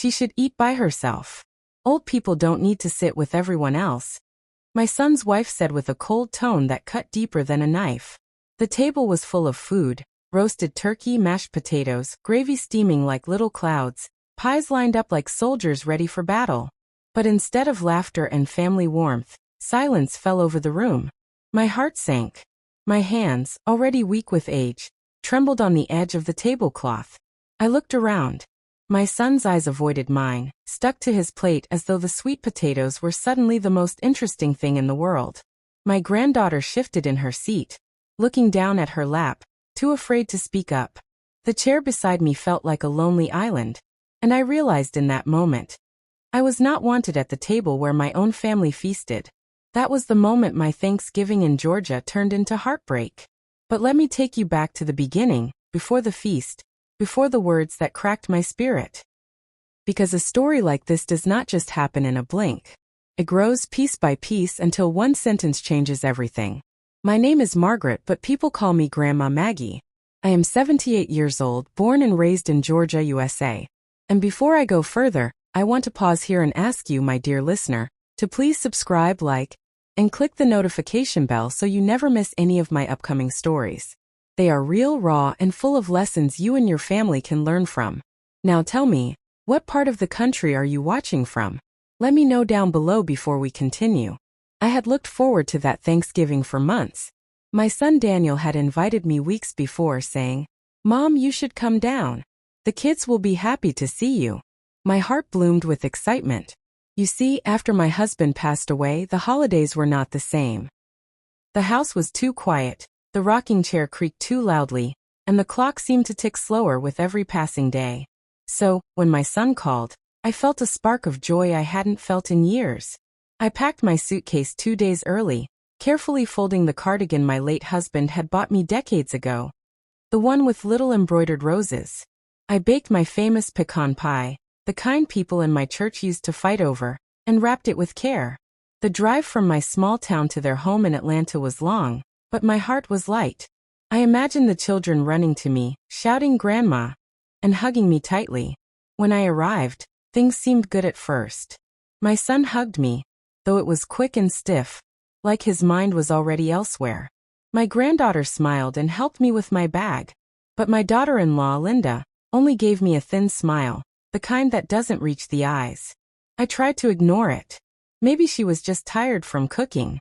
She should eat by herself. Old people don't need to sit with everyone else. My son's wife said with a cold tone that cut deeper than a knife. The table was full of food: roasted turkey, mashed potatoes, gravy steaming like little clouds, pies lined up like soldiers ready for battle. But instead of laughter and family warmth, silence fell over the room. My heart sank. My hands, already weak with age, trembled on the edge of the tablecloth. I looked around. My son's eyes avoided mine, stuck to his plate as though the sweet potatoes were suddenly the most interesting thing in the world. My granddaughter shifted in her seat, looking down at her lap, too afraid to speak up. The chair beside me felt like a lonely island, and I realized in that moment, I was not wanted at the table where my own family feasted. That was the moment my Thanksgiving in Georgia turned into heartbreak. But let me take you back to the beginning, before the feast, before the words that cracked my spirit. Because a story like this does not just happen in a blink. It grows piece by piece until one sentence changes everything. My name is Margaret, but people call me Grandma Maggie. I am 78 years old, born and raised in Georgia, USA. And before I go further, I want to pause here and ask you, my dear listener, to please subscribe, like, and click the notification bell so you never miss any of my upcoming stories. They are real, raw, and full of lessons you and your family can learn from. Now tell me, what part of the country are you watching from? Let me know down below before we continue. I had looked forward to that Thanksgiving for months. My son Daniel had invited me weeks before, saying, "Mom, you should come down. The kids will be happy to see you." My heart bloomed with excitement. You see, after my husband passed away, the holidays were not the same. The house was too quiet, the rocking chair creaked too loudly, and the clock seemed to tick slower with every passing day. So, when my son called, I felt a spark of joy I hadn't felt in years. I packed my suitcase 2 days early, carefully folding the cardigan my late husband had bought me decades ago. The one with little embroidered roses. I baked my famous pecan pie, the kind people in my church used to fight over, and wrapped it with care. The drive from my small town to their home in Atlanta was long, but my heart was light. I imagined the children running to me, shouting "Grandma," and hugging me tightly. When I arrived, things seemed good at first. My son hugged me, though it was quick and stiff, like his mind was already elsewhere. My granddaughter smiled and helped me with my bag, but my daughter-in-law, Linda, only gave me a thin smile, the kind that doesn't reach the eyes. I tried to ignore it. Maybe she was just tired from cooking.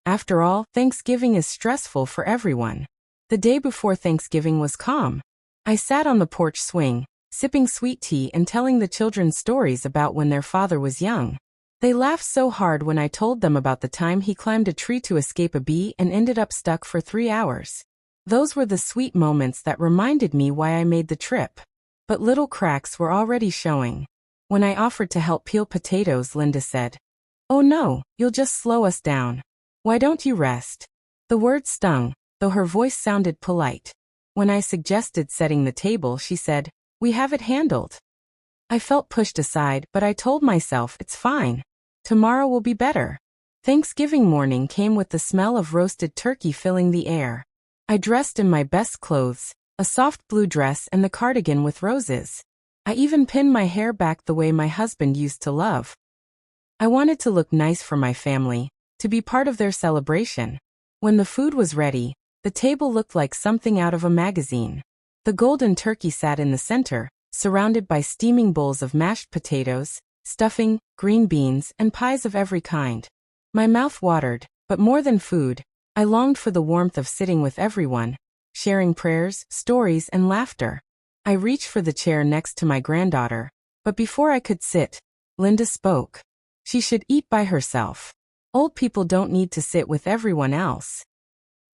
After all, Thanksgiving is stressful for everyone. The day before Thanksgiving was calm. I sat on the porch swing, sipping sweet tea and telling the children stories about when their father was young. They laughed so hard when I told them about the time he climbed a tree to escape a bee and ended up stuck for 3 hours. Those were the sweet moments that reminded me why I made the trip. But little cracks were already showing. When I offered to help peel potatoes, Linda said, "Oh no, you'll just slow us down. Why don't you rest?" The word stung, though her voice sounded polite. When I suggested setting the table, she said, "We have it handled." I felt pushed aside, but I told myself, it's fine. Tomorrow will be better. Thanksgiving morning came with the smell of roasted turkey filling the air. I dressed in my best clothes, a soft blue dress and the cardigan with roses. I even pinned my hair back the way my husband used to love. I wanted to look nice for my family, to be part of their celebration. When the food was ready, the table looked like something out of a magazine. The golden turkey sat in the center, surrounded by steaming bowls of mashed potatoes, stuffing, green beans, and pies of every kind. My mouth watered, but more than food, I longed for the warmth of sitting with everyone, sharing prayers, stories, and laughter. I reached for the chair next to my granddaughter, but before I could sit, Linda spoke. She should eat by herself. Old people don't need to sit with everyone else.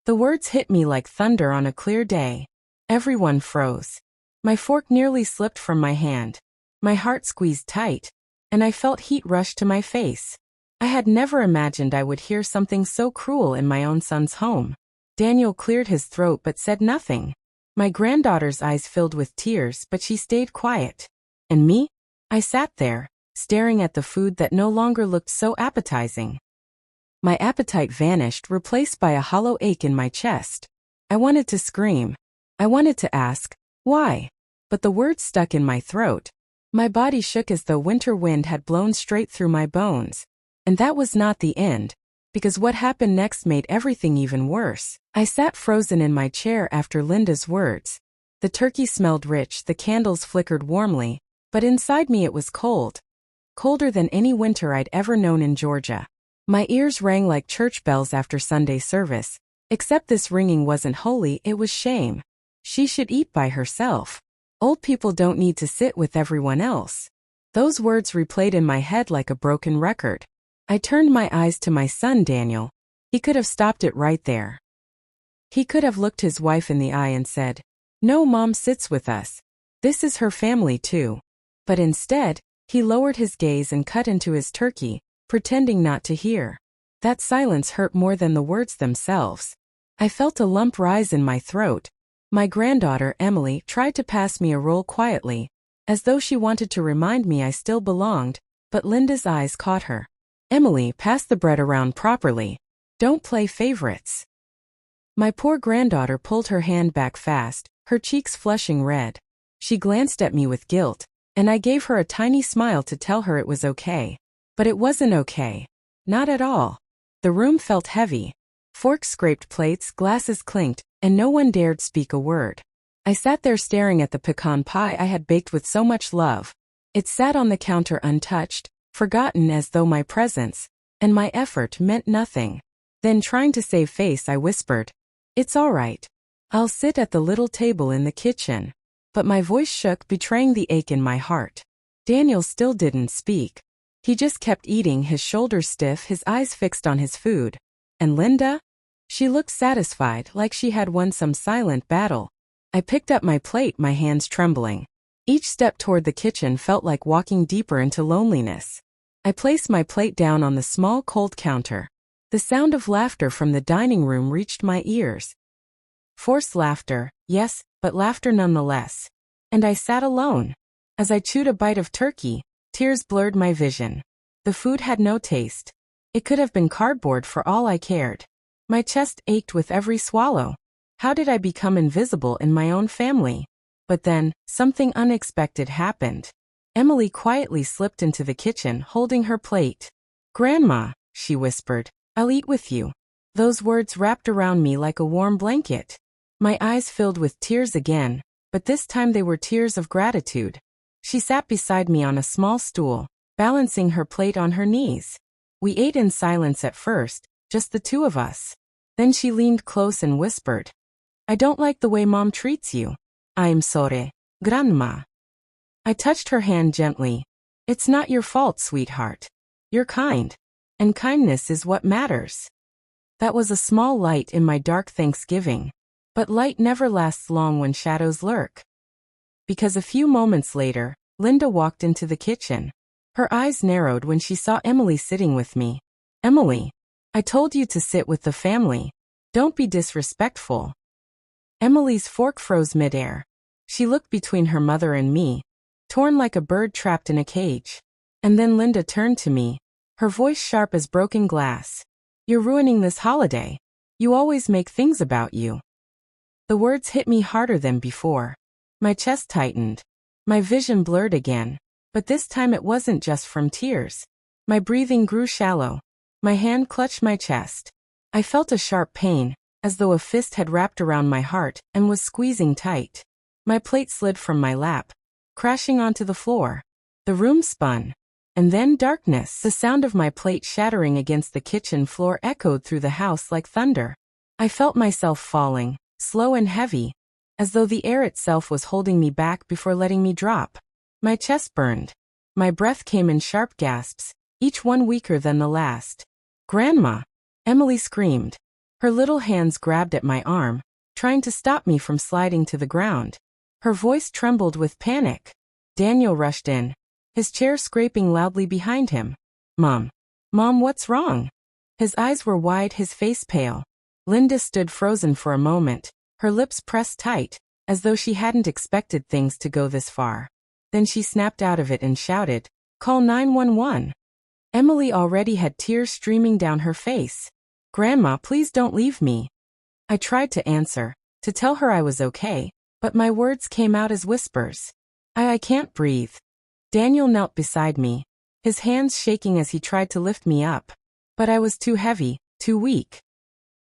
The words hit me like thunder on a clear day. Everyone froze. My fork nearly slipped from my hand. My heart squeezed tight, and I felt heat rush to my face. I had never imagined I would hear something so cruel in my own son's home. Daniel cleared his throat but said nothing. My granddaughter's eyes filled with tears, but she stayed quiet. And me? I sat there, staring at the food that no longer looked so appetizing. My appetite vanished, replaced by a hollow ache in my chest. I wanted to scream. I wanted to ask, why? But the words stuck in my throat. My body shook as though winter wind had blown straight through my bones. And that was not the end, because what happened next made everything even worse. I sat frozen in my chair after Linda's words. The turkey smelled rich, the candles flickered warmly, but inside me it was cold. Colder than any winter I'd ever known in Georgia. My ears rang like church bells after Sunday service, except this ringing wasn't holy, it was shame. She should eat by herself. Old people don't need to sit with everyone else. Those words replayed in my head like a broken record. I turned my eyes to my son Daniel. He could have stopped it right there. He could have looked his wife in the eye and said, "No, Mom sits with us. This is her family too." But instead, he lowered his gaze and cut into his turkey, pretending not to hear. That silence hurt more than the words themselves. I felt a lump rise in my throat. My granddaughter, Emily, tried to pass me a roll quietly, as though she wanted to remind me I still belonged, but Linda's eyes caught her. "Emily, pass the bread around properly. Don't play favorites." My poor granddaughter pulled her hand back fast, her cheeks flushing red. She glanced at me with guilt, and I gave her a tiny smile to tell her it was okay. But it wasn't okay. Not at all. The room felt heavy. Forks scraped plates, glasses clinked, and no one dared speak a word. I sat there staring at the pecan pie I had baked with so much love. It sat on the counter untouched, forgotten as though my presence and my effort meant nothing. Then, trying to save face, I whispered, "It's all right. I'll sit at the little table in the kitchen." But my voice shook, betraying the ache in my heart. Daniel still didn't speak. He just kept eating, his shoulders stiff, his eyes fixed on his food. And Linda? She looked satisfied, like she had won some silent battle. I picked up my plate, my hands trembling. Each step toward the kitchen felt like walking deeper into loneliness. I placed my plate down on the small cold counter. The sound of laughter from the dining room reached my ears. Forced laughter, yes, but laughter nonetheless. And I sat alone. As I chewed a bite of turkey, tears blurred my vision. The food had no taste. It could have been cardboard for all I cared. My chest ached with every swallow. How did I become invisible in my own family? But then, something unexpected happened. Emily quietly slipped into the kitchen, holding her plate. "Grandma," she whispered, "I'll eat with you." Those words wrapped around me like a warm blanket. My eyes filled with tears again, but this time they were tears of gratitude. She sat beside me on a small stool, balancing her plate on her knees. We ate in silence at first, just the two of us. Then she leaned close and whispered, "I don't like the way Mom treats you." "I'm sorry, Grandma." I touched her hand gently. "It's not your fault, sweetheart. You're kind. And kindness is what matters." That was a small light in my dark Thanksgiving. But light never lasts long when shadows lurk. Because a few moments later, Linda walked into the kitchen. Her eyes narrowed when she saw Emily sitting with me. "Emily, I told you to sit with the family. Don't be disrespectful." Emily's fork froze midair. She looked between her mother and me, torn like a bird trapped in a cage. And then Linda turned to me, her voice sharp as broken glass. "You're ruining this holiday. You always make things about you." The words hit me harder than before. My chest tightened. My vision blurred again. But this time it wasn't just from tears. My breathing grew shallow. My hand clutched my chest. I felt a sharp pain, as though a fist had wrapped around my heart and was squeezing tight. My plate slid from my lap, crashing onto the floor. The room spun. And then darkness. The sound of my plate shattering against the kitchen floor echoed through the house like thunder. I felt myself falling, slow and heavy, as though the air itself was holding me back before letting me drop. My chest burned. My breath came in sharp gasps, each one weaker than the last. "Grandma!" Emily screamed. Her little hands grabbed at my arm, trying to stop me from sliding to the ground. Her voice trembled with panic. Daniel rushed in, his chair scraping loudly behind him. Mom, what's wrong?" His eyes were wide, his face pale. Linda stood frozen for a moment, her lips pressed tight, as though she hadn't expected things to go this far. Then she snapped out of it and shouted, "Call 911." Emily already had tears streaming down her face. "Grandma, please don't leave me." I tried to answer, to tell her I was okay, but my words came out as whispers. I can't breathe. Daniel knelt beside me, his hands shaking as he tried to lift me up. But I was too heavy, too weak.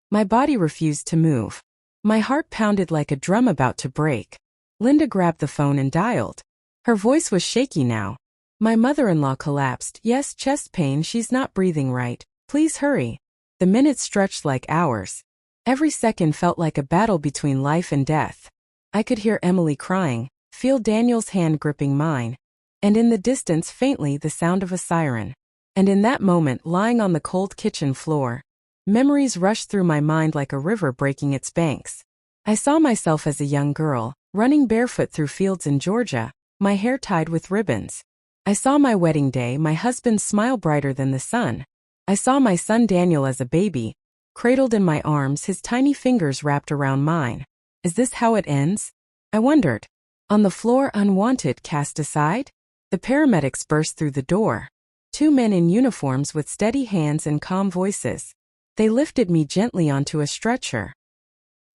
My body refused to move. My heart pounded like a drum about to break. Linda grabbed the phone and dialed. Her voice was shaky now. My mother-in-law collapsed. Yes, chest pain, she's not breathing right. Please hurry. The minutes stretched like hours. Every second felt like a battle between life and death. I could hear Emily crying, feel Daniel's hand gripping mine, and in the distance faintly the sound of a siren. And in that moment, lying on the cold kitchen floor, memories rushed through my mind like a river breaking its banks. I saw myself as a young girl, running barefoot through fields in Georgia, my hair tied with ribbons. I saw my wedding day, my husband's smile brighter than the sun. I saw my son Daniel as a baby, cradled in my arms, his tiny fingers wrapped around mine. Is this how it ends? I wondered. On the floor, unwanted, cast aside? The paramedics burst through the door. Two men in uniforms with steady hands and calm voices. They lifted me gently onto a stretcher.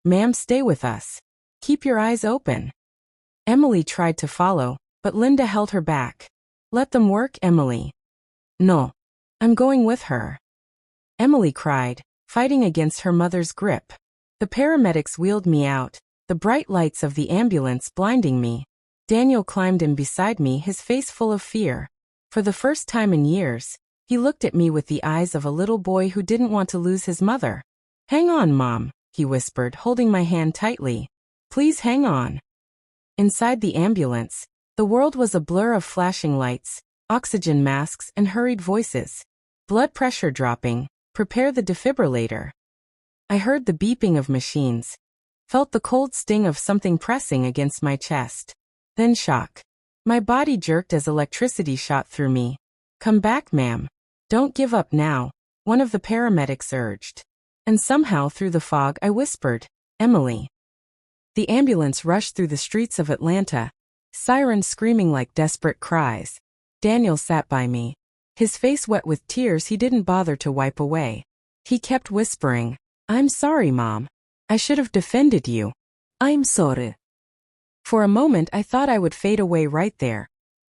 Ma'am, stay with us. Keep your eyes open. Emily tried to follow, but Linda held her back. Let them work, Emily. No. I'm going with her. Emily cried, fighting against her mother's grip. The paramedics wheeled me out, the bright lights of the ambulance blinding me. Daniel climbed in beside me, his face full of fear. For the first time in years, he looked at me with the eyes of a little boy who didn't want to lose his mother. Hang on, Mom, he whispered, holding my hand tightly. Please hang on. Inside the ambulance, the world was a blur of flashing lights, oxygen masks, and hurried voices. Blood pressure dropping. Prepare the defibrillator. I heard the beeping of machines, felt the cold sting of something pressing against my chest. Then shock. My body jerked as electricity shot through me. Come back, ma'am. Don't give up now, one of the paramedics urged. And somehow through the fog I whispered, Emily. The ambulance rushed through the streets of Atlanta, sirens screaming like desperate cries. Daniel sat by me, his face wet with tears he didn't bother to wipe away. He kept whispering, I'm sorry, Mom. I should have defended you. I'm sorry. For a moment I thought I would fade away right there,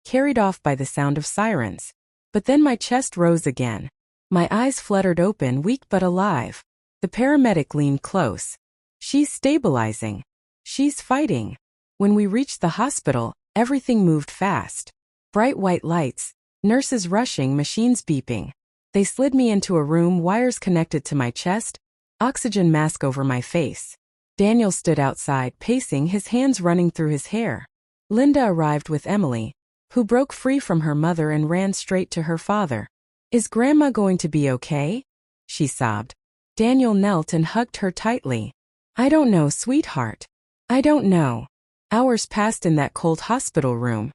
carried off by the sound of sirens. But then my chest rose again. My eyes fluttered open, weak but alive. The paramedic leaned close. She's stabilizing. She's fighting. When we reached the hospital, everything moved fast. Bright white lights, nurses rushing, machines beeping. They slid me into a room, wires connected to my chest, oxygen mask over my face. Daniel stood outside, pacing, his hands running through his hair. Linda arrived with Emily, who broke free from her mother and ran straight to her father. Is Grandma going to be okay? She sobbed. Daniel knelt and hugged her tightly. I don't know, sweetheart. I don't know. Hours passed in that cold hospital room.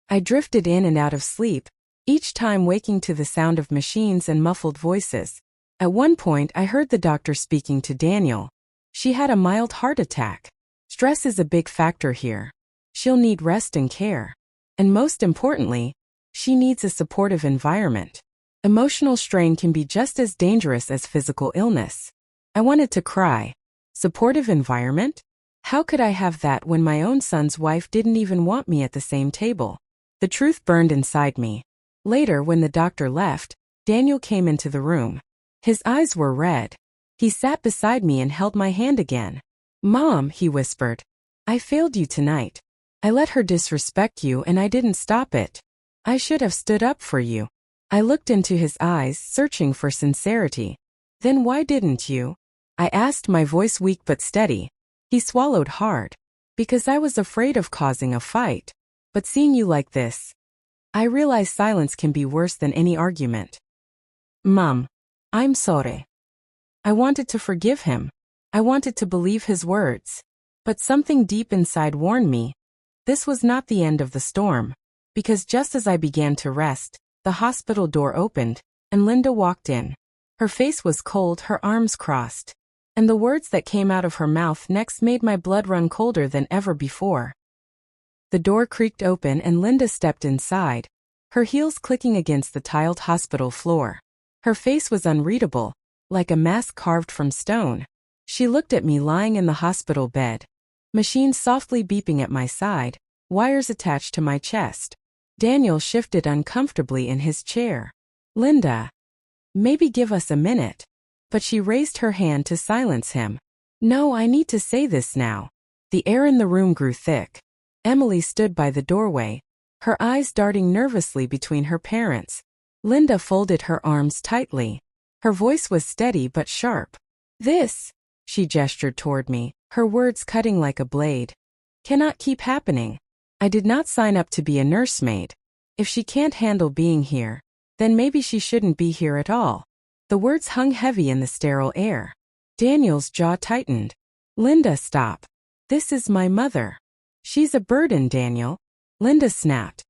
I drifted in and out of sleep, each time waking to the sound of machines and muffled voices. At one point I heard the doctor speaking to Daniel. She had a mild heart attack. Stress is a big factor here. She'll need rest and care. And most importantly, she needs a supportive environment. Emotional strain can be just as dangerous as physical illness. I wanted to cry. Supportive environment? How could I have that when my own son's wife didn't even want me at the same table? The truth burned inside me. Later, when the doctor left, Daniel came into the room. His eyes were red. He sat beside me and held my hand again. Mom, he whispered. I failed you tonight. I let her disrespect you and I didn't stop it. I should have stood up for you. I looked into his eyes, searching for sincerity. Then why didn't you? I asked, my voice weak but steady. He swallowed hard. Because I was afraid of causing a fight. But seeing you like this, I realize silence can be worse than any argument. Mom, I'm sorry. I wanted to forgive him. I wanted to believe his words. But something deep inside warned me. This was not the end of the storm. Because just as I began to rest, the hospital door opened, and Linda walked in. Her face was cold, her arms crossed. And the words that came out of her mouth next made my blood run colder than ever before. The door creaked open and Linda stepped inside, her heels clicking against the tiled hospital floor. Her face was unreadable, like a mask carved from stone. She looked at me lying in the hospital bed, machines softly beeping at my side, wires attached to my chest. Daniel shifted uncomfortably in his chair. Linda, maybe give us a minute. But she raised her hand to silence him. No, I need to say this now. The air in the room grew thick. Emily stood by the doorway, her eyes darting nervously between her parents. Linda folded her arms tightly. Her voice was steady but sharp. This, she gestured toward me, her words cutting like a blade, cannot keep happening. I did not sign up to be a nursemaid. If she can't handle being here, then maybe she shouldn't be here at all. The words hung heavy in the sterile air. Daniel's jaw tightened. Linda, stop. This is my mother. She's a burden, Daniel. Linda snapped.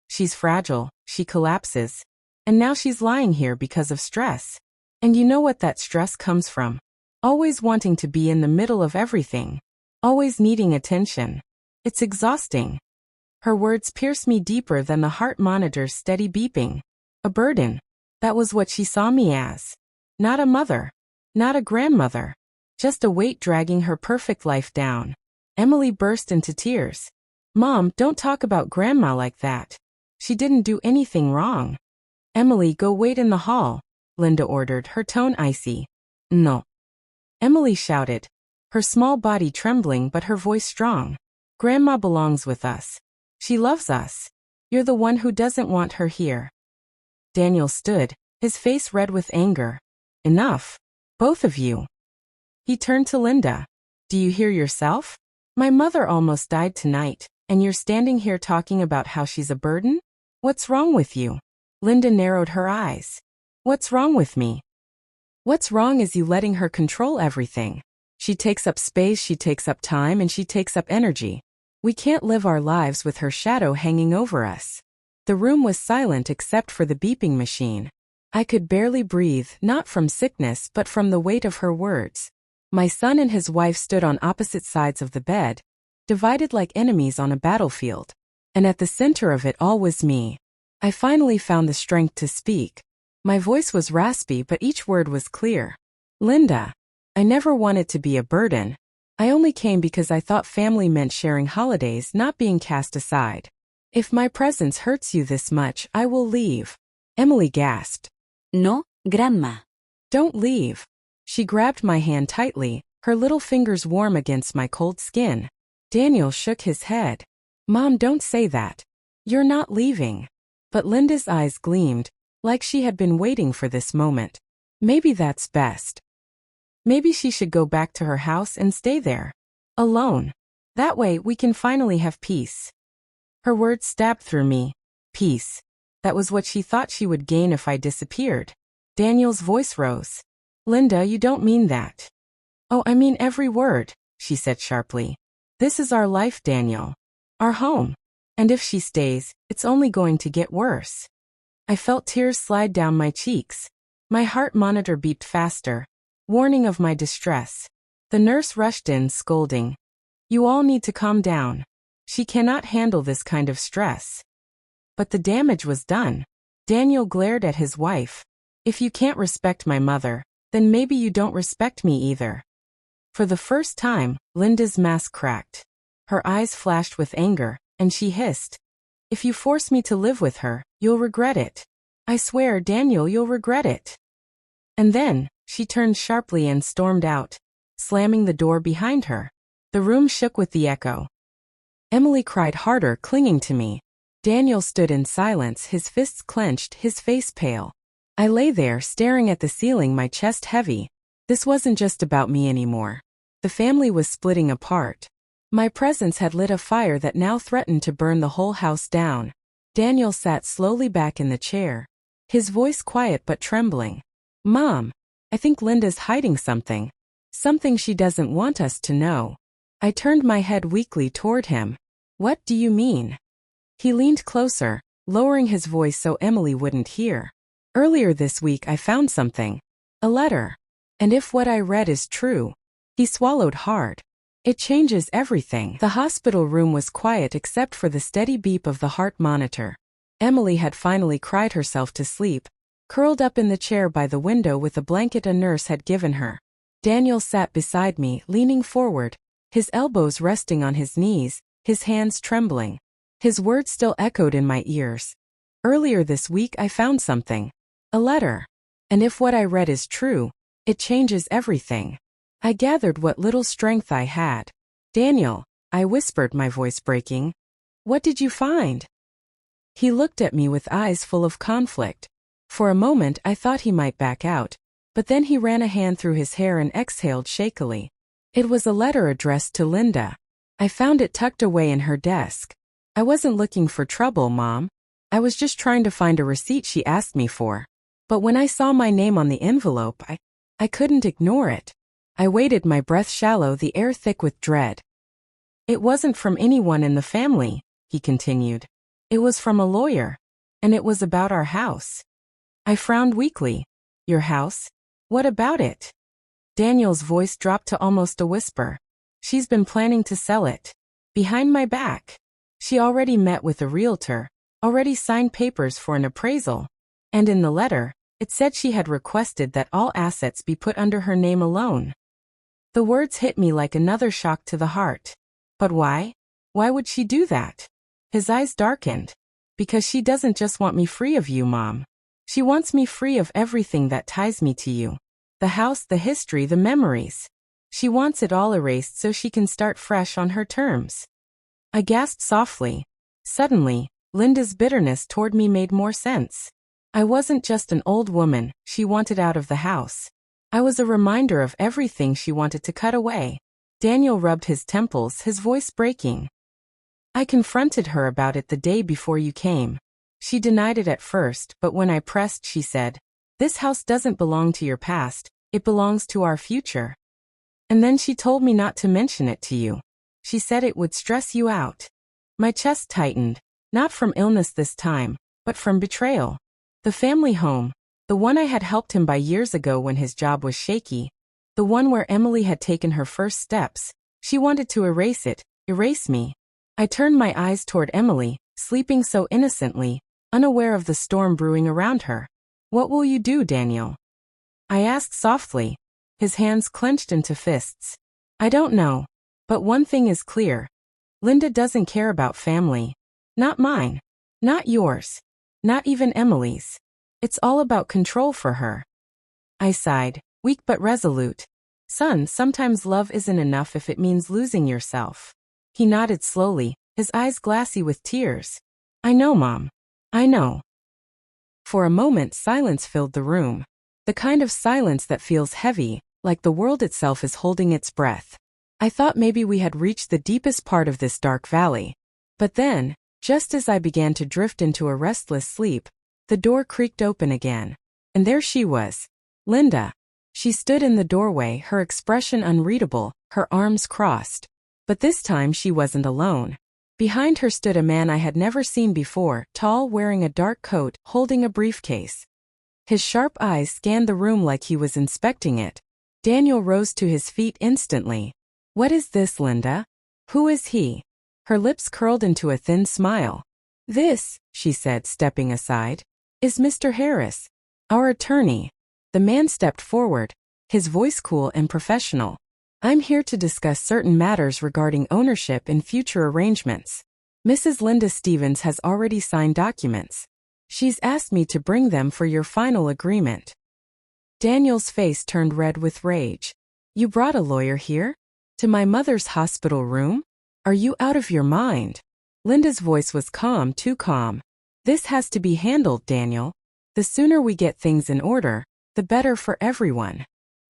She's fragile, she collapses. And now she's lying here because of stress. And you know what that stress comes from? Always wanting to be in the middle of everything. Always needing attention. It's exhausting. Her words pierced me deeper than the heart monitor's steady beeping. A burden. That was what she saw me as. Not a mother. Not a grandmother. Just a weight dragging her perfect life down. Emily burst into tears. Mom, don't talk about Grandma like that. She didn't do anything wrong. Emily, go wait in the hall, Linda ordered, her tone icy. No. Emily shouted, her small body trembling but her voice strong. Grandma belongs with us. She loves us. You're the one who doesn't want her here. Daniel stood, his face red with anger. Enough. Both of you. He turned to Linda. Do you hear yourself? My mother almost died tonight, and you're standing here talking about how she's a burden? What's wrong with you? Linda narrowed her eyes. What's wrong with me? What's wrong is you letting her control everything. She takes up space, she takes up time, and she takes up energy. We can't live our lives with her shadow hanging over us. The room was silent except for the beeping machine. I could barely breathe, not from sickness but from the weight of her words. My son and his wife stood on opposite sides of the bed, divided like enemies on a battlefield. And at the center of it all was me. I finally found the strength to speak. My voice was raspy but each word was clear. Linda, I never wanted to be a burden. I only came because I thought family meant sharing holidays, not being cast aside. If my presence hurts you this much, I will leave. Emily gasped. No, Grandma. Don't leave. She grabbed my hand tightly, her little fingers warm against my cold skin. Daniel shook his head. Mom, don't say that. You're not leaving. But Linda's eyes gleamed, like she had been waiting for this moment. Maybe that's best. Maybe she should go back to her house and stay there. Alone. That way we can finally have peace. Her words stabbed through me. Peace. That was what she thought she would gain if I disappeared. Daniel's voice rose. Linda, you don't mean that. Oh, I mean every word, she said sharply. This is our life, Daniel. Our home. And if she stays, it's only going to get worse. I felt tears slide down my cheeks. My heart monitor beeped faster, warning of my distress. The nurse rushed in, scolding. You all need to calm down. She cannot handle this kind of stress. But the damage was done. Daniel glared at his wife. If you can't respect my mother, then maybe you don't respect me either. For the first time, Linda's mask cracked. Her eyes flashed with anger, and she hissed. If you force me to live with her, you'll regret it. I swear, Daniel, you'll regret it. And then, she turned sharply and stormed out, slamming the door behind her. The room shook with the echo. Emily cried harder, clinging to me. Daniel stood in silence, his fists clenched, his face pale. I lay there, staring at the ceiling, my chest heavy. This wasn't just about me anymore. The family was splitting apart. My presence had lit a fire that now threatened to burn the whole house down. Daniel sat slowly back in the chair, his voice quiet but trembling. Mom, I think Linda's hiding something. Something she doesn't want us to know. I turned my head weakly toward him. What do you mean? He leaned closer, lowering his voice so Emily wouldn't hear. Earlier this week I found something. A letter. And if what I read is true. He swallowed hard. It changes everything. The hospital room was quiet except for the steady beep of the heart monitor. Emily had finally cried herself to sleep, curled up in the chair by the window with a blanket a nurse had given her. Daniel sat beside me, leaning forward, his elbows resting on his knees, his hands trembling. His words still echoed in my ears. Earlier this week I found something. A letter. And if what I read is true, it changes everything. I gathered what little strength I had. Daniel, I whispered, my voice breaking. What did you find? He looked at me with eyes full of conflict. For a moment I thought he might back out, but then he ran a hand through his hair and exhaled shakily. It was a letter addressed to Linda. I found it tucked away in her desk. I wasn't looking for trouble, Mom. I was just trying to find a receipt she asked me for. But when I saw my name on the envelope, I couldn't ignore it. I waited, my breath shallow, the air thick with dread. It wasn't from anyone in the family, he continued. It was from a lawyer. And it was about our house. I frowned weakly. Your house? What about it? Daniel's voice dropped to almost a whisper. She's been planning to sell it. Behind my back. She already met with a realtor, already signed papers for an appraisal. And in the letter, it said she had requested that all assets be put under her name alone. The words hit me like another shock to the heart. But why? Why would she do that? His eyes darkened. Because she doesn't just want me free of you, Mom. She wants me free of everything that ties me to you. The house, the history, the memories. She wants it all erased so she can start fresh on her terms. I gasped softly. Suddenly, Linda's bitterness toward me made more sense. I wasn't just an old woman she wanted out of the house. I was a reminder of everything she wanted to cut away. Daniel rubbed his temples, his voice breaking. I confronted her about it the day before you came. She denied it at first, but when I pressed, she said, "This house doesn't belong to your past, it belongs to our future." And then she told me not to mention it to you. She said it would stress you out. My chest tightened, not from illness this time, but from betrayal. The family home, the one I had helped him buy years ago when his job was shaky, the one where Emily had taken her first steps, she wanted to erase it, erase me. I turned my eyes toward Emily, sleeping so innocently, unaware of the storm brewing around her. What will you do, Daniel? I asked softly, his hands clenched into fists. I don't know. But one thing is clear. Linda doesn't care about family. Not mine. Not yours. Not even Emily's. It's all about control for her. I sighed, weak but resolute. Son, sometimes love isn't enough if it means losing yourself. He nodded slowly, his eyes glassy with tears. I know, Mom. I know. For a moment silence filled the room. The kind of silence that feels heavy, like the world itself is holding its breath. I thought maybe we had reached the deepest part of this dark valley. But then, just as I began to drift into a restless sleep, the door creaked open again. And there she was. Linda. She stood in the doorway, her expression unreadable, her arms crossed. But this time she wasn't alone. Behind her stood a man I had never seen before, tall, wearing a dark coat, holding a briefcase. His sharp eyes scanned the room like he was inspecting it. Daniel rose to his feet instantly. What is this, Linda? Who is he? Her lips curled into a thin smile. This, she said, stepping aside, is Mr. Harris, our attorney. The man stepped forward, his voice cool and professional. I'm here to discuss certain matters regarding ownership and future arrangements. Mrs. Linda Stevens has already signed documents. She's asked me to bring them for your final agreement. Daniel's face turned red with rage. You brought a lawyer here? To my mother's hospital room? Are you out of your mind? Linda's voice was calm, too calm. This has to be handled, Daniel. The sooner we get things in order, the better for everyone.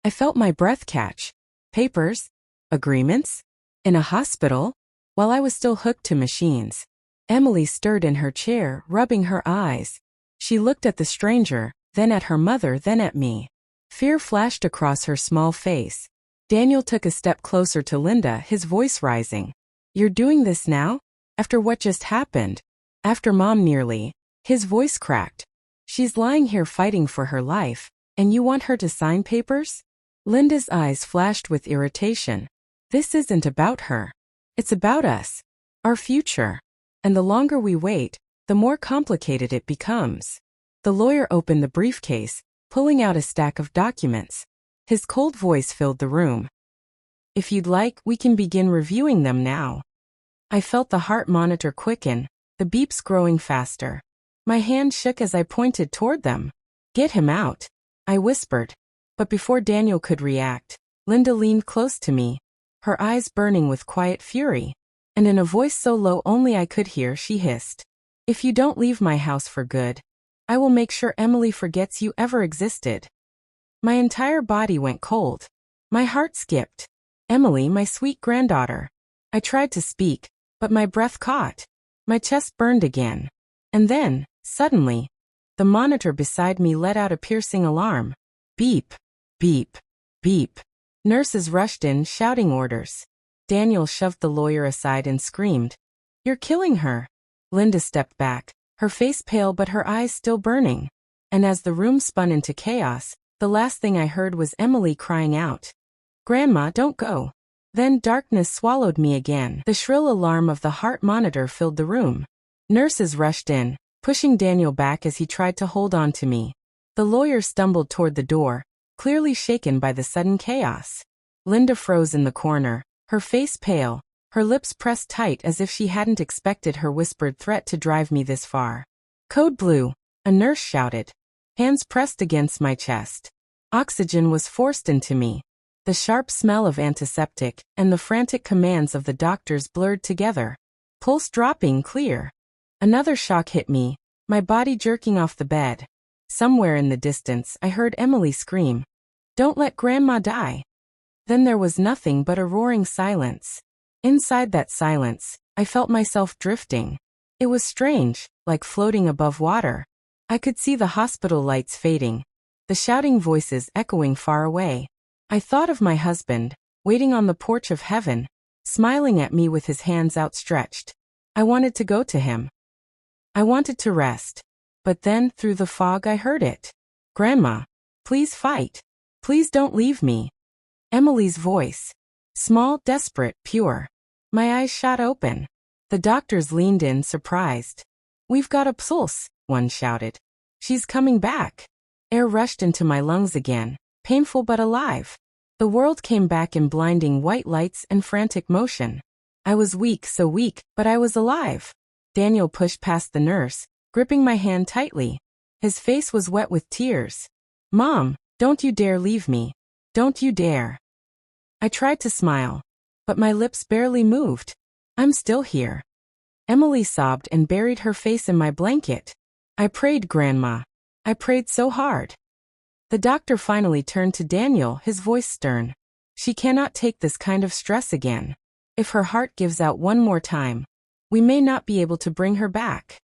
I felt my breath catch. Papers? Agreements? In a hospital? While I was still hooked to machines. Emily stirred in her chair, rubbing her eyes. She looked at the stranger, then at her mother, then at me. Fear flashed across her small face. Daniel took a step closer to Linda, his voice rising. You're doing this now? After what just happened? After Mom nearly. His voice cracked. She's lying here fighting for her life, and you want her to sign papers? Linda's eyes flashed with irritation. This isn't about her. It's about us. Our future. And the longer we wait, the more complicated it becomes. The lawyer opened the briefcase, pulling out a stack of documents. His cold voice filled the room. If you'd like, we can begin reviewing them now. I felt the heart monitor quicken, the beeps growing faster. My hand shook as I pointed toward them. "Get him out," I whispered. But before Daniel could react, Linda leaned close to me, her eyes burning with quiet fury. And in a voice so low only I could hear, she hissed, "If you don't leave my house for good, I will make sure Emily forgets you ever existed." My entire body went cold. My heart skipped. Emily, my sweet granddaughter. I tried to speak, but my breath caught. My chest burned again. And then, suddenly, the monitor beside me let out a piercing alarm. Beep, beep, beep. Nurses rushed in, shouting orders. Daniel shoved the lawyer aside and screamed, "You're killing her." Linda stepped back, her face pale but her eyes still burning. And as the room spun into chaos, the last thing I heard was Emily crying out, "Grandma, don't go." Then darkness swallowed me again. The shrill alarm of the heart monitor filled the room. Nurses rushed in, pushing Daniel back as he tried to hold on to me. The lawyer stumbled toward the door, clearly shaken by the sudden chaos. Linda froze in the corner, her face pale, her lips pressed tight as if she hadn't expected her whispered threat to drive me this far. "Code Blue," a nurse shouted. Hands pressed against my chest. Oxygen was forced into me. The sharp smell of antiseptic and the frantic commands of the doctors blurred together. Pulse dropping clear. Another shock hit me, my body jerking off the bed. Somewhere in the distance I heard Emily scream, "Don't let Grandma die." Then there was nothing but a roaring silence. Inside that silence, I felt myself drifting. It was strange, like floating above water. I could see the hospital lights fading, the shouting voices echoing far away. I thought of my husband, waiting on the porch of heaven, smiling at me with his hands outstretched. I wanted to go to him. I wanted to rest. But then, through the fog, I heard it. "Grandma, please fight. Please don't leave me." Emily's voice. Small, desperate, pure. My eyes shot open. The doctors leaned in, surprised. "We've got a pulse," one shouted. "She's coming back." Air rushed into my lungs again, painful but alive. The world came back in blinding white lights and frantic motion. I was weak, so weak, but I was alive. Daniel pushed past the nurse, gripping my hand tightly. His face was wet with tears. "Mom, don't you dare leave me. Don't you dare." I tried to smile, but my lips barely moved. "I'm still here." Emily sobbed and buried her face in my blanket. "I prayed, Grandma. I prayed so hard." The doctor finally turned to Daniel, his voice stern. "She cannot take this kind of stress again. If her heart gives out one more time, we may not be able to bring her back."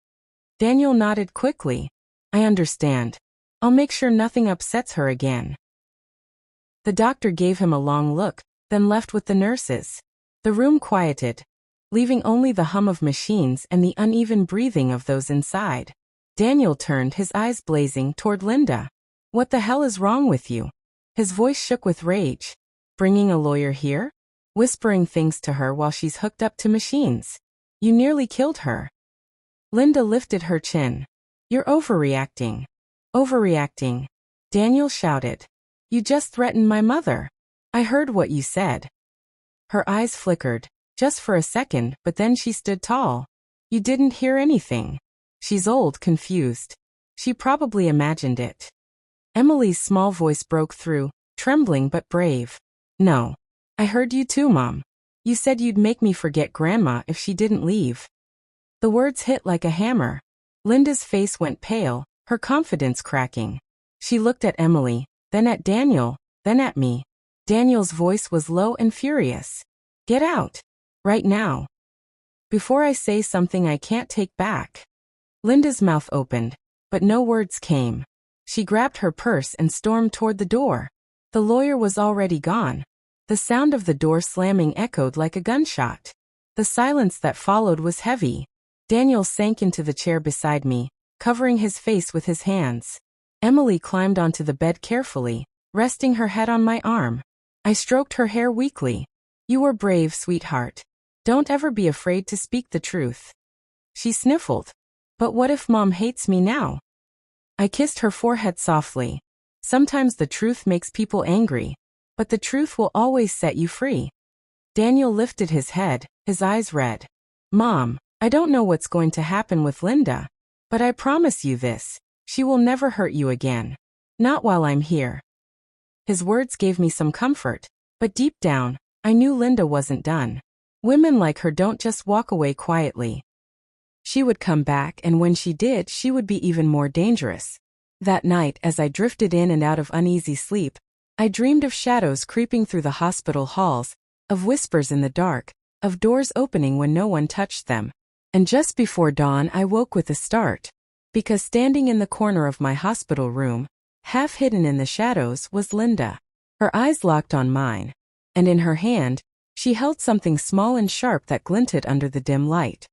Daniel nodded quickly. "I understand. I'll make sure nothing upsets her again." The doctor gave him a long look, then left with the nurses. The room quieted, leaving only the hum of machines and the uneven breathing of those inside. Daniel turned, his eyes blazing, toward Linda. "What the hell is wrong with you?" His voice shook with rage. "Bringing a lawyer here? Whispering things to her while she's hooked up to machines? You nearly killed her." Linda lifted her chin. "You're overreacting." "Overreacting," Daniel shouted. "You just threatened my mother. I heard what you said." Her eyes flickered, just for a second, but then she stood tall. "You didn't hear anything." She's old, confused. She probably imagined it. Emily's small voice broke through, trembling but brave. "No. I heard you too, Mom. You said you'd make me forget Grandma if she didn't leave." The words hit like a hammer. Linda's face went pale, her confidence cracking. She looked at Emily, then at Daniel, then at me. Daniel's voice was low and furious. "Get out. Right now. Before I say something I can't take back." Linda's mouth opened, but no words came. She grabbed her purse and stormed toward the door. The lawyer was already gone. The sound of the door slamming echoed like a gunshot. The silence that followed was heavy. Daniel sank into the chair beside me, covering his face with his hands. Emily climbed onto the bed carefully, resting her head on my arm. I stroked her hair weakly. "You were brave, sweetheart. Don't ever be afraid to speak the truth." She sniffled. "But what if Mom hates me now?" I kissed her forehead softly. "Sometimes the truth makes people angry, but the truth will always set you free." Daniel lifted his head, his eyes red. "Mom, I don't know what's going to happen with Linda, but I promise you this, she will never hurt you again. Not while I'm here. His words gave me some comfort, but deep down, I knew Linda wasn't done. Women like her don't just walk away quietly. She would come back, and when she did, she would be even more dangerous. That night, as I drifted in and out of uneasy sleep, I dreamed of shadows creeping through the hospital halls, of whispers in the dark, of doors opening when no one touched them. And just before dawn, I woke with a start, because standing in the corner of my hospital room, half hidden in the shadows, was Linda. Her eyes locked on mine, and in her hand, she held something small and sharp that glinted under the dim light.